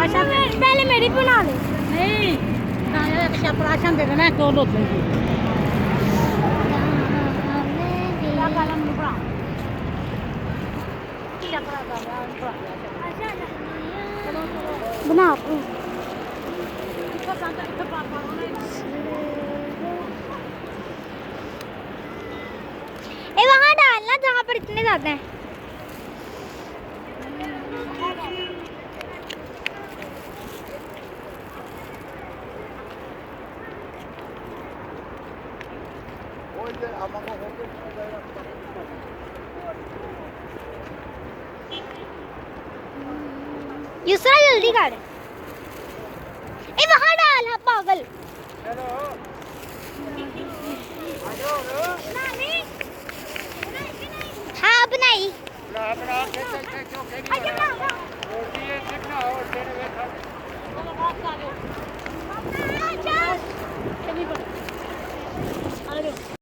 पहले मेरी बना ले। नहीं ना एक शपराशन दे देना दो लो दे क्या कलम बना शपरा का बना ए वहाँ डालना जहाँ पर इतने ज्यादा हैं। युसरा जल्दी कर। ए वहाँ डाल हाँ पागल। हाँ बनाई। बना